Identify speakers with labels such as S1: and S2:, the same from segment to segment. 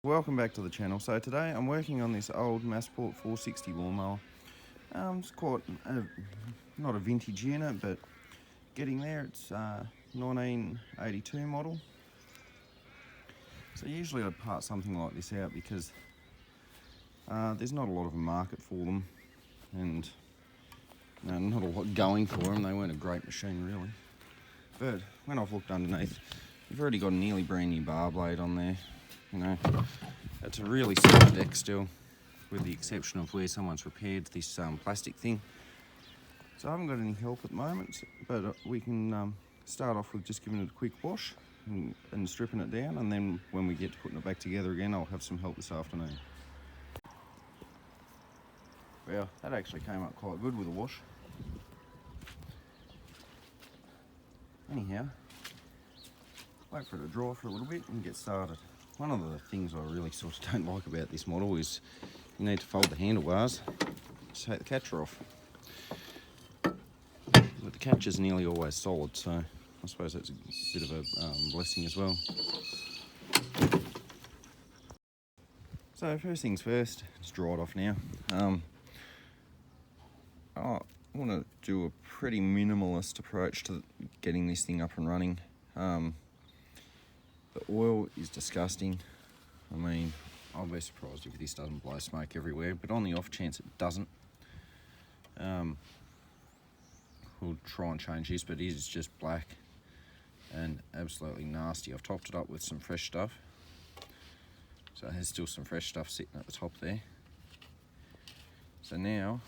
S1: Welcome back to the channel. So today I'm working on this old Masport 460 lawnmower. It's quite not a vintage unit, but getting there. It's 1982 model. So usually I'd part something like this out because there's not a lot of a market for them, and not a lot going for them. They weren't a great machine really. But when I've looked underneath, you've already got a nearly brand new bar blade on there. You know, it's a really solid deck still, with the exception of where someone's repaired this plastic thing. So I haven't got any help at the moment, but we can start off with just giving it a quick wash and stripping it down, and then when we get to putting it back together again, I'll have some help this afternoon. Well, that actually came up quite good with a wash. Anyhow, wait for it to dry for a little bit and get started. One of the things I really sort of don't like about this model is you need to fold the handlebars to take the catcher off. But the catcher's nearly always solid, so I suppose that's a bit of a blessing as well. So first things first, it's dried off now. I want to do a pretty minimalist approach to getting this thing up and running. The oil is disgusting. I mean, I'll be surprised if this doesn't blow smoke everywhere, but on the off chance it doesn't, we'll try and change this, but it is just black and absolutely nasty. I've topped it up with some fresh stuff, so there's still some fresh stuff sitting at the top there. So now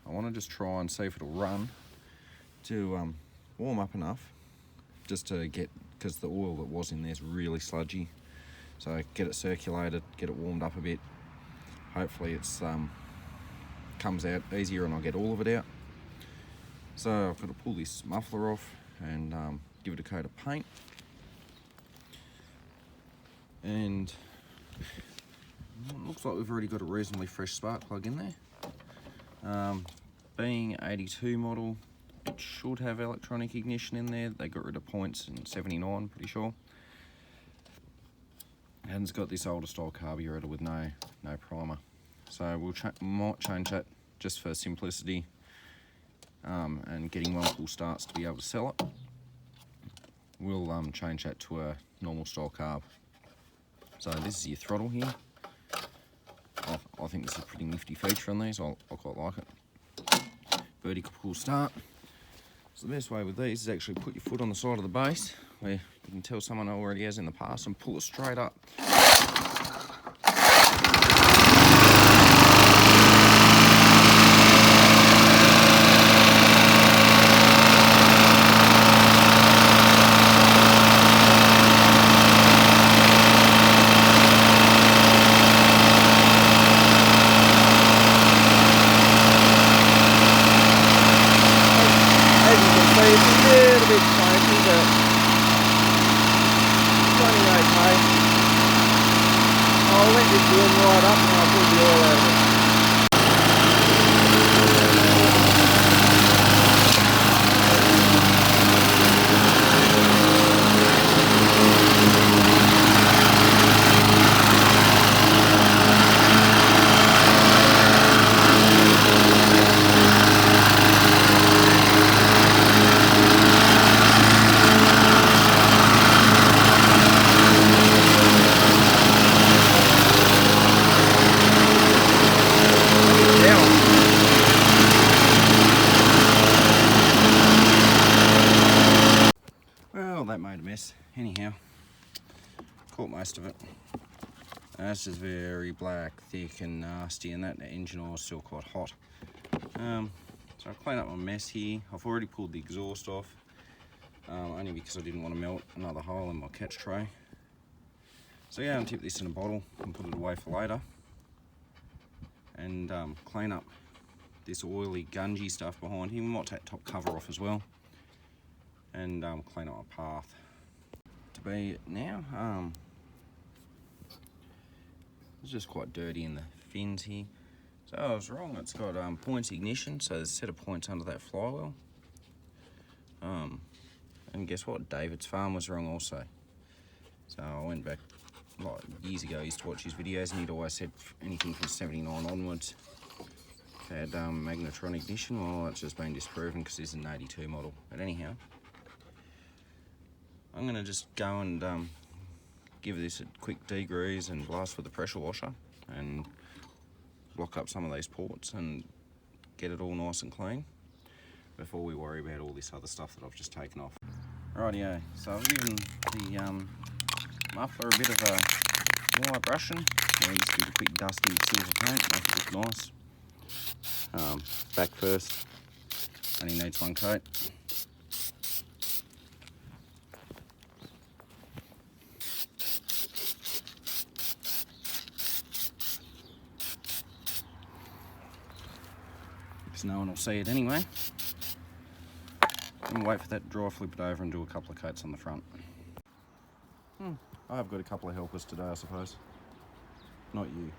S1: I want to just try and see if it'll run to warm up enough just to get, because the oil that was in there is really sludgy, so get it circulated, get it warmed up a bit. Hopefully it's comes out easier and I'll get all of it out. So I've got to pull this muffler off and give it a coat of paint, and it looks like we've already got a reasonably fresh spark plug in there. Being 82 model, it should have electronic ignition in there. They got rid of points in 79, pretty sure. And it's got this older style carburetor with no primer. So we'll might change that just for simplicity and getting multiple starts to be able to sell it. We'll change that to a normal style carb. So this is your throttle here. I think this is a pretty nifty feature on these. I quite like it. Vertical pull start. So the best way with these is actually put your foot on the side of the base, where you can tell someone already has in the past, and pull it straight up. It's a little bit smoky, but it's running okay. I'll let this warm right up and I'll pull the oil out of it. Well, that made a mess. Anyhow, caught most of it. That's just very black, thick and nasty, and that engine oil is still quite hot. So I'll clean up my mess here. I've already pulled the exhaust off, only because I didn't want to melt another hole in my catch tray. So yeah, I'll tip this in a bottle and put it away for later, and clean up this oily gungy stuff behind here. We might take the top cover off as well, and clean up my path. To be now, it's just quite dirty in the fins here. So I was wrong, it's got points ignition, so there's a set of points under that flywheel. And guess what, David's farm was wrong also. So I went back like years ago I used to watch his videos and he'd always said anything from 79 onwards had magnetron ignition. Well, it's just been disproven because this is an 82 model. But anyhow, I'm going to just go and give this a quick degrease and blast with the pressure washer and block up some of these ports and get it all nice and clean before we worry about all this other stuff that I've just taken off. Rightio, so I've given the muffler a bit of a light brushing. Yeah, just give it a quick dusting with silver paint, make it look nice. Back first, only needs one coat. Because no one will see it anyway. And wait for that to dry, flip it over and do a couple of coats on the front. I've got a couple of helpers today, I suppose. Not you.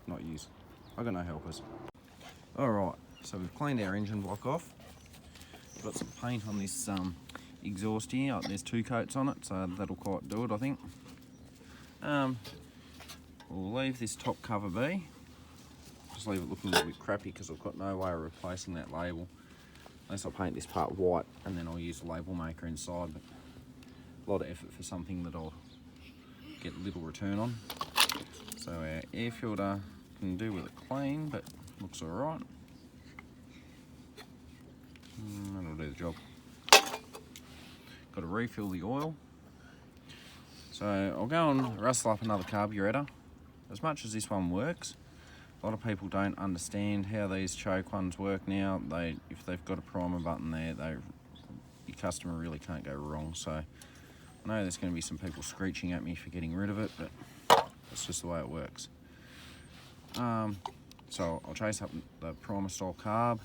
S1: Not yous. I've got no helpers. Alright, so we've cleaned our engine block off. Got some paint on this exhaust here. There's 2 coats on it, so that'll quite do it, I think. We'll leave this top cover be. Just leave it looking a little bit crappy because I've got no way of replacing that label. Unless I paint this part white and then I'll use a label maker inside. But a lot of effort for something that I'll get little return on. So our air filter can do with it clean, but looks alright. That'll do the job. Got to refill the oil. So I'll go and rustle up another carburetor. As much as this one works, a lot of people don't understand how these choke ones work now. If they've got a primer button there, your customer really can't go wrong. So I know there's going to be some people screeching at me for getting rid of it, but that's just the way it works. So I'll chase up the primer style carb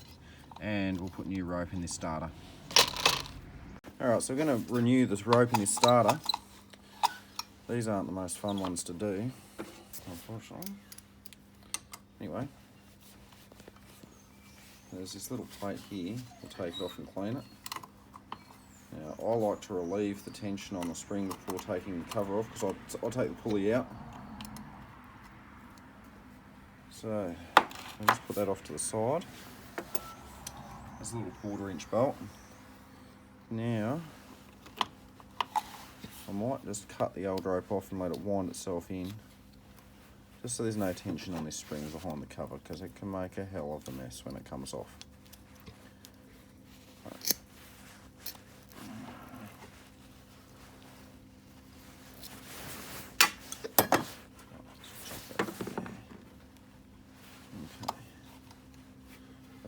S1: and we'll put new rope in this starter. Alright, so we're going to renew this rope in this starter. These aren't the most fun ones to do, unfortunately. Anyway, there's this little plate here. We'll take it off and clean it. Now, I like to relieve the tension on the spring before taking the cover off because I'll take the pulley out. So, I'll just put that off to the side. There's a little 1/4" bolt. Now, I might just cut the old rope off and let it wind itself in. Just so there's no tension on this spring behind the cover because it can make a hell of a mess when it comes off.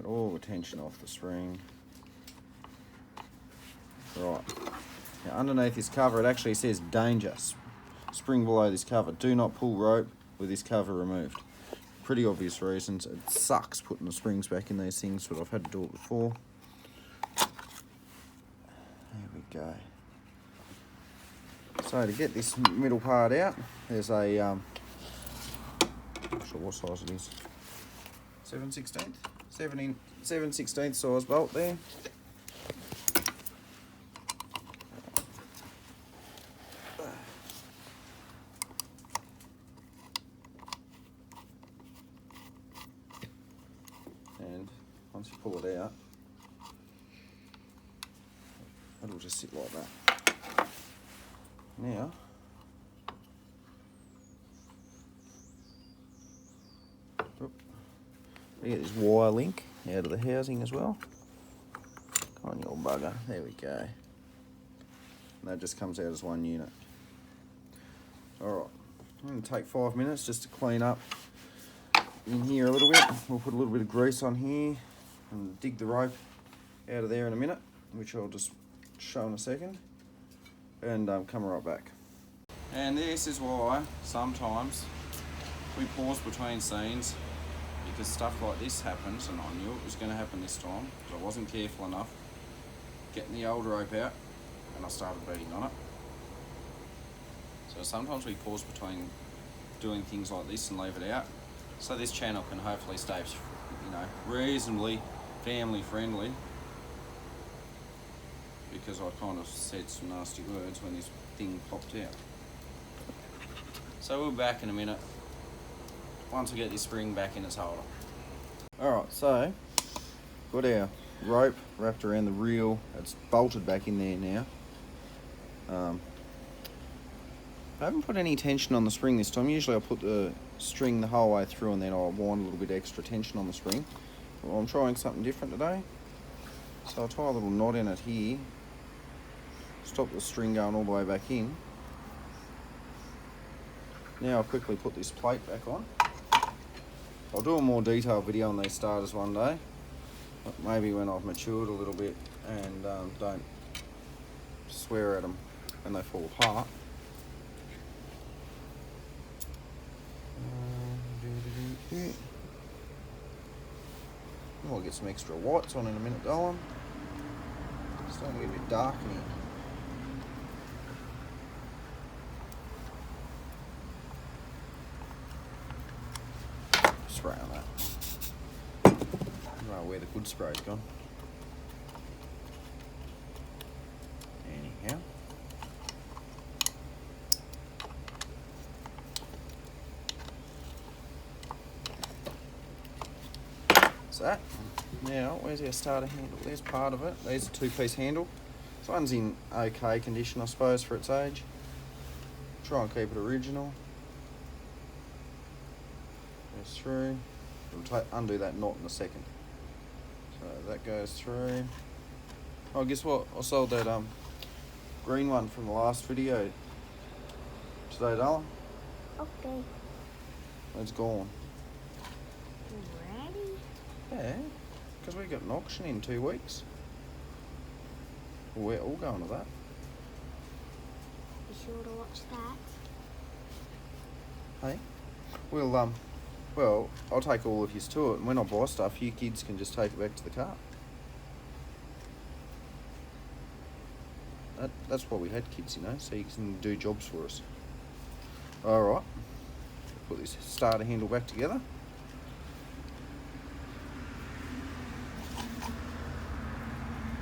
S1: All the tension off the spring. Right. Now underneath this cover it actually says danger. Spring below this cover. Do not pull rope with this cover removed. Pretty obvious reasons. It sucks putting the springs back in these things, but I've had to do it before. There we go. So to get this middle part out, there's a I'm not sure what size it is. 7/16? 7/16 size bolt there. And once you pull it out, it'll just sit like that. Now, we get this wire link out of the housing as well. Come on, you old bugger. There we go. And that just comes out as one unit. Alright, I'm going to take 5 minutes just to clean up in here a little bit. We'll put a little bit of grease on here and dig the rope out of there in a minute, which I'll just show in a second, and come right back. And this is why sometimes we pause between scenes, because stuff like this happens, and I knew it was going to happen this time, but I wasn't careful enough getting the old rope out, and I started beating on it. So sometimes we pause between doing things like this and leave it out, so this channel can hopefully stay, reasonably family friendly, because I kind of said some nasty words when this thing popped out. So we'll be back in a minute once I get this spring back in its holder. Alright, so got our rope wrapped around the reel. It's bolted back in there now. I haven't put any tension on the spring this time. Usually I put the string the whole way through and then I'll wind a little bit extra tension on the spring. Well, I'm trying something different today. So I'll tie a little knot in it here. Stop the string going all the way back in. Now I'll quickly put this plate back on. I'll do a more detailed video on these starters one day. Maybe when I've matured a little bit and don't swear at them when they fall apart. I'll get some extra whites on in a minute, darling. It's starting to get a bit dark in here. Spray on that. I don't know where the good spray's gone. Anyhow. So that. Now, where's our starter handle? There's part of it. There's a two-piece handle. This one's in okay condition, I suppose, for its age. Try and keep it original. Goes through. We'll undo that knot in a second. So that goes through. Oh, guess what? I sold that green one from the last video today, darling.
S2: Okay.
S1: It's gone.
S2: Ready?
S1: Yeah, because we got an auction in 2 weeks. We're all going to that.
S2: Be sure to watch that.
S1: Hey? Well, I'll take all of yous to it, and when I buy stuff, you kids can just take it back to the car. That's why we had kids, you know, so you can do jobs for us. Alright, put this starter handle back together.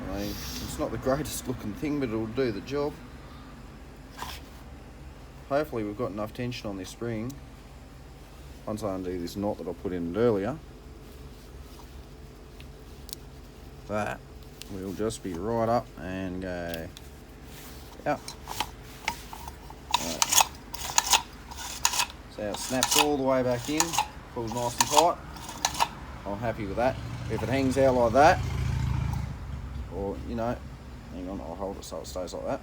S1: I mean, it's not the greatest looking thing, but it'll do the job. Hopefully we've got enough tension on this spring. Once I undo this knot that I put in earlier, that will just be right up and go out. Right. So it snaps all the way back in, pulls nice and tight. I'm happy with that. If it hangs out like that, or you know, hang on, I'll hold it so it stays like that.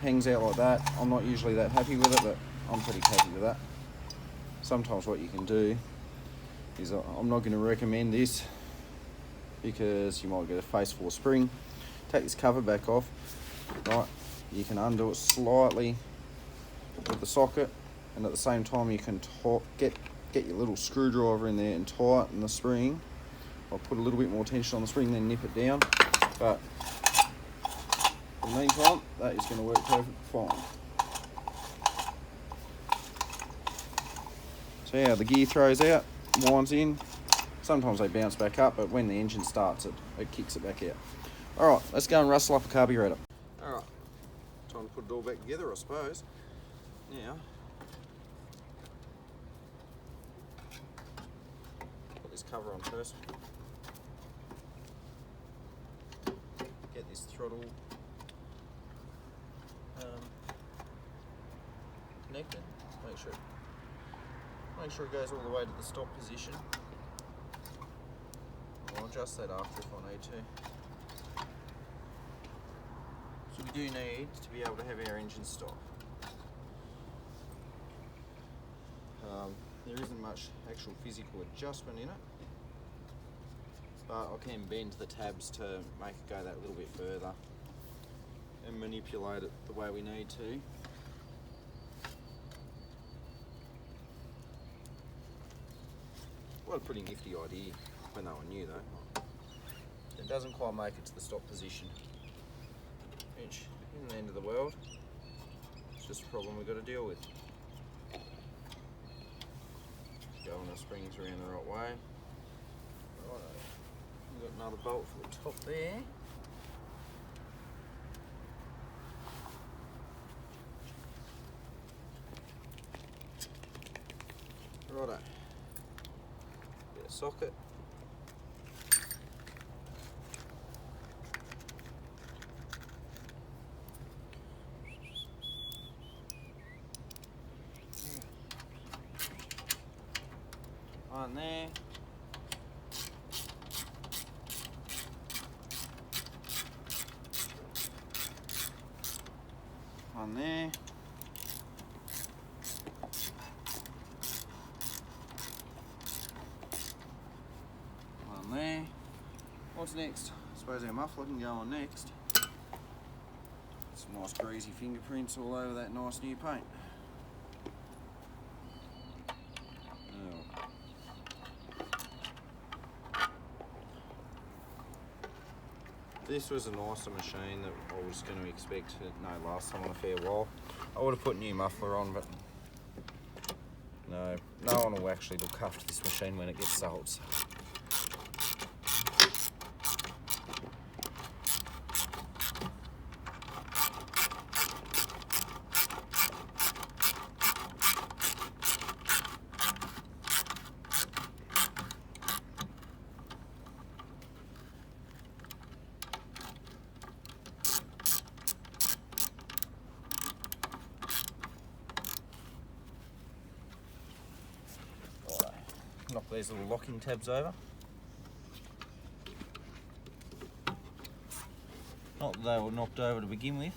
S1: Hangs out like that, I'm not usually that happy with it, but I'm pretty happy with that. Sometimes what you can do is, I'm not going to recommend this because you might get a face full of spring. Take this cover back off, right? You can undo it slightly with the socket, and at the same time you can get your little screwdriver in there and tighten the spring. I'll put a little bit more tension on the spring, then nip it down. But in the meantime, that is going to work perfectly fine. So yeah, the gear throws out, winds in. Sometimes they bounce back up, but when the engine starts it kicks it back out. Alright, let's go and rustle up a carburetor. Alright, time to put it all back together, I suppose. Now, put this cover on first. Get this throttle connected. Make sure it goes all the way to the stop position. I'll adjust that after if I need to. So we do need to be able to have our engine stop. There isn't much actual physical adjustment in it, but I can bend the tabs to make it go that little bit further and manipulate it the way we need to. What a pretty nifty idea when they were new though. It doesn't quite make it to the stop position, which isn't the end of the world. It's just a problem we've got to deal with. Going the springs around the right way. Righto. We've got another bolt for the top there. Righto. Get a socket. One there. One there. One there. What's next? I suppose our muffler can go on next. Some nice greasy fingerprints all over that nice new paint. This was a nicer machine that I was going to expect to last someone a fair while. I would have put new muffler on, but no one will actually look after this machine when it gets sold. So. Knock these little locking tabs over. Not that they were knocked over to begin with.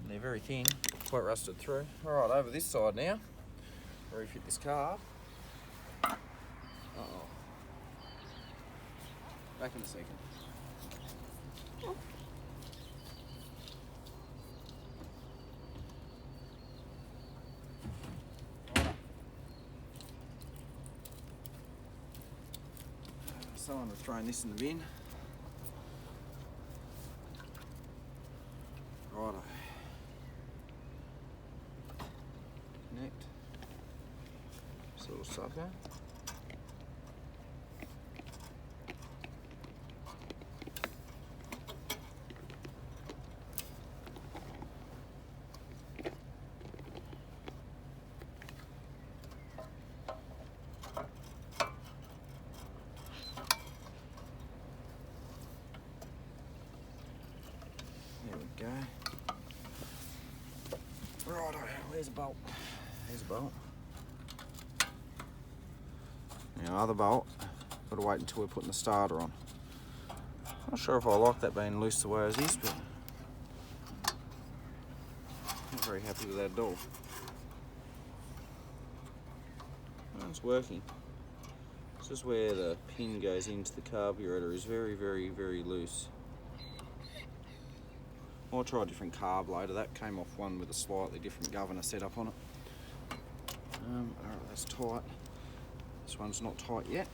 S1: They're very thin, quite rusted through. Alright, over this side now. Refit this carb. Uh-oh. Back in a second. Someone has thrown this in the bin. Righto. Connect. This little sucker. Go. Righto, where's a bolt? There's a bolt. Now other bolt, gotta wait until we're putting the starter on. Not sure if I like that being loose the way it is, but I'm very happy with that door. Well, it's working. This is where the pin goes into the carburetor is very, very, very loose. I'll try a different carb loader. That came off one with a slightly different governor setup on it. Alright, that's tight. This one's not tight yet.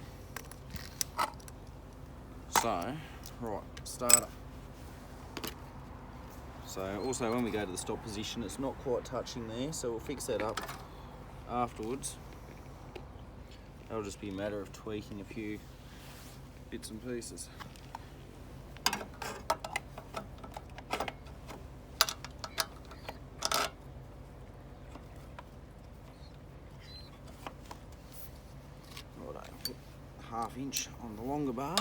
S1: So, right, starter. So also when we go to the stop position, it's not quite touching there, so we'll fix that up afterwards. That'll just be a matter of tweaking a few bits and pieces. Half inch on the longer bar.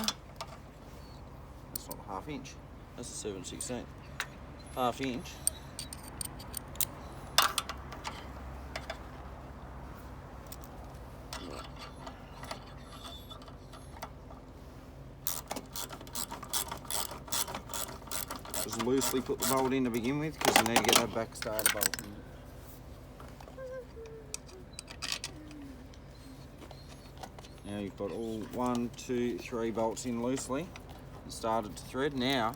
S1: That's not a half inch, that's a 7/16. Half inch. Just loosely put the bolt in to begin with because you need to get that back starter bolt in. Now you've got all 1, 2, 3 bolts in loosely and started to thread. Now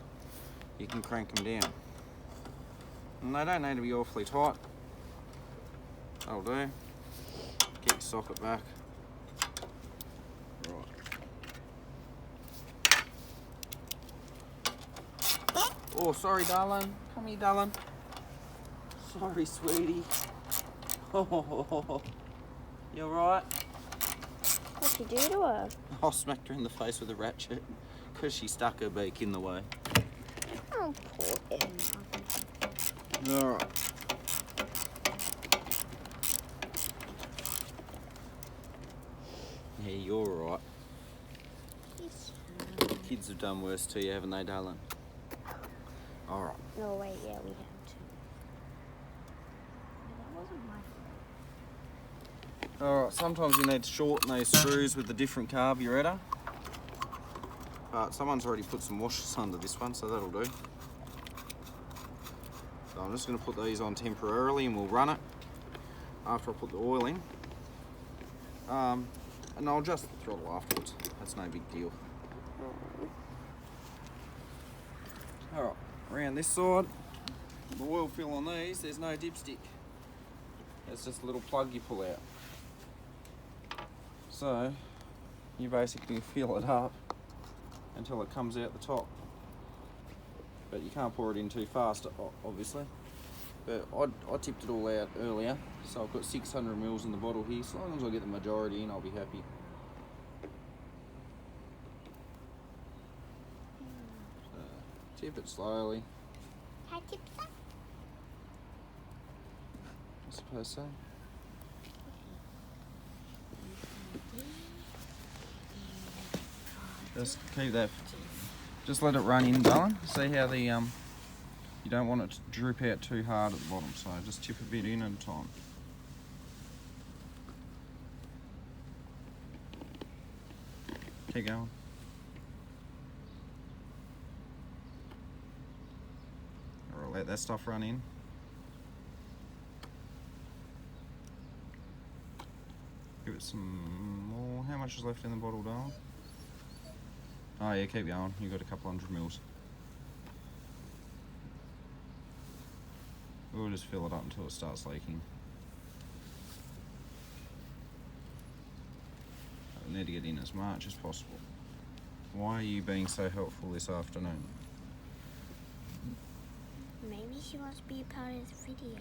S1: you can crank them down. And they don't need to be awfully tight. That'll do. Get your socket back. Right. Oh, sorry, darling. Come here, darling. Sorry, sweetie. Oh, you alright?
S2: What'd you do to her?
S1: I smacked her in the face with a ratchet because she stuck her beak in the way.
S2: Oh, poor Emma.
S1: Alright. you're alright.
S2: Yes.
S1: Kids have done worse to you, haven't they, darling? Alright.
S2: No, wait, yeah, we have to. No, that wasn't my fault.
S1: Alright, sometimes you need to shorten these screws with the different carburetor. But someone's already put some washers under this one, so that'll do. So I'm just going to put these on temporarily and we'll run it after I put the oil in. And I'll adjust the throttle afterwards. That's no big deal. Alright, around this side, the oil fill on these, there's no dipstick. It's just a little plug you pull out. So, you basically fill it up until it comes out the top. But you can't pour it in too fast, obviously. But I tipped it all out earlier, so I've got 600 mils in the bottle here. So long as I get the majority in, I'll be happy. So, tip it slowly.
S2: Can I tip that?
S1: I suppose so. Just keep that. Just let it run in, darling. See how the you don't want it to droop out too hard at the bottom, so just tip a bit in at a time. Keep going. Alright, let that stuff run in. Give it some more. How much is left in the bottle, darling? Oh yeah, keep going. You've got a couple 100 mils. We'll just fill it up until it starts leaking. I need to get in as much as possible. Why are you being so helpful this afternoon?
S2: Maybe she wants to be a part of the video.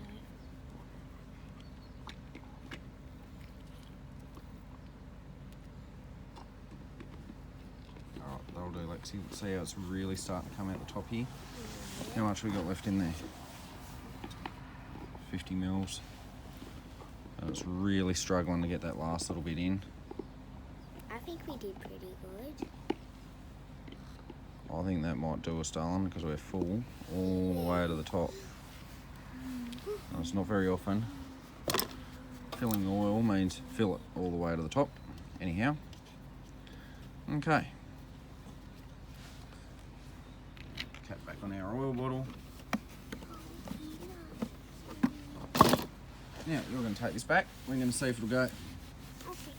S1: Alright, that'll do, Lexi. See how it's really starting to come out the top here? How much we got left in there? 50 mils. And it's really struggling to get that last little bit in.
S2: I think we did pretty good.
S1: I think that might do us, darling, because we're full all the way to the top. And it's not very often. Filling the oil means fill it all the way to the top. Anyhow. Okay. Cap back on our oil bottle. Now, you're going to take this back. We're going to see if it'll go.
S2: Okay.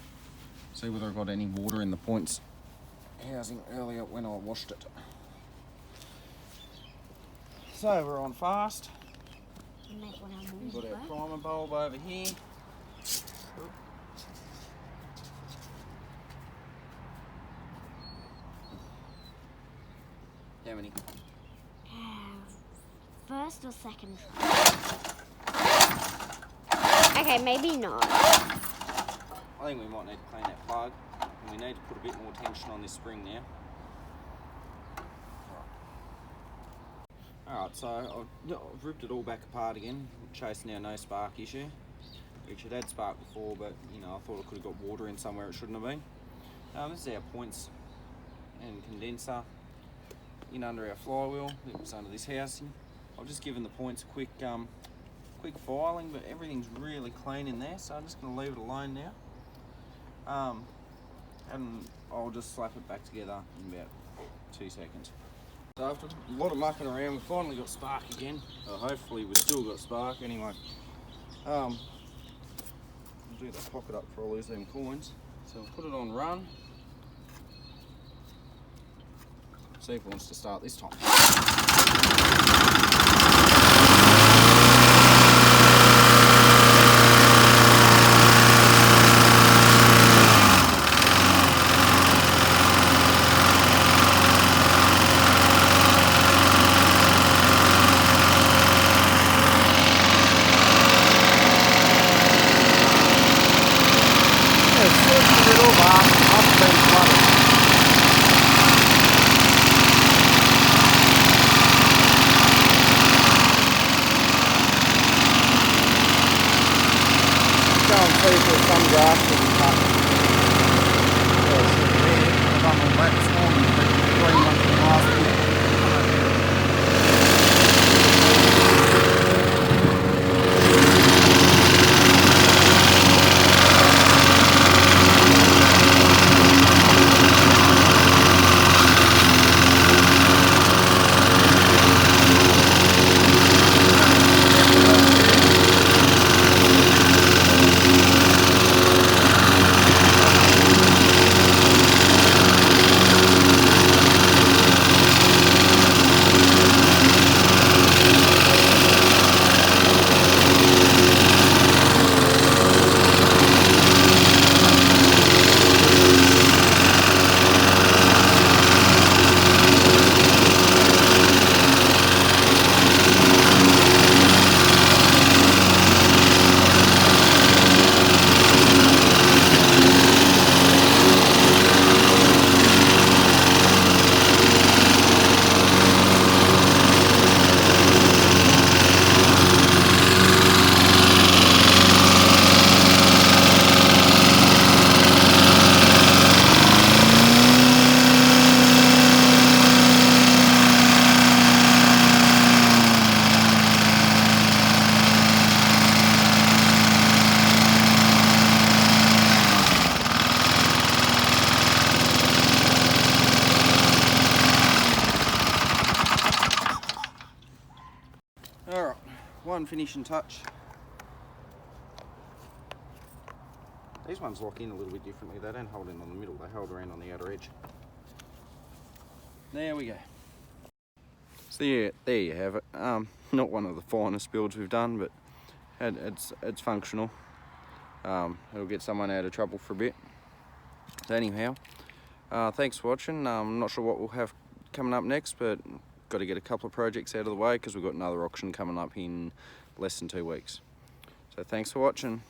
S1: See whether I got any water in the points housing earlier when I washed it. So we're on fast. We've got our primer bulb over here. How many?
S2: First or second try? Okay, maybe not.
S1: I think we might need to clean that plug, and we need to put a bit more tension on this spring now. Alright, so I've ripped it all back apart again, chasing our no spark issue, which it had sparked before, but you know, I thought I could have got water in somewhere it shouldn't have been. This is our points and condenser in under our flywheel. It was under this housing. I've just given the points a quick filing, but everything's really clean in there, so I'm just going to leave it alone now. And I'll just slap it back together in about 2 seconds. So after a lot of mucking around, we finally got spark again. Hopefully we've still got spark anyway. I'll do that pocket up before I lose them coins. So I'll put it on run. See if it wants to start this time. Go and see if there's some grass that we cut. done all that this morning, the green one from Masport. Alright, one finishing touch. These ones lock in a little bit differently. They don't hold in on the middle, they hold around on the outer edge. There we go. So yeah, there you have it. Not one of the finest builds we've done, but it's functional. It'll get someone out of trouble for a bit. So anyhow, thanks for watching. I'm not sure what we'll have coming up next, but got to get a couple of projects out of the way because we've got another auction coming up in less than 2 weeks. So thanks for watching.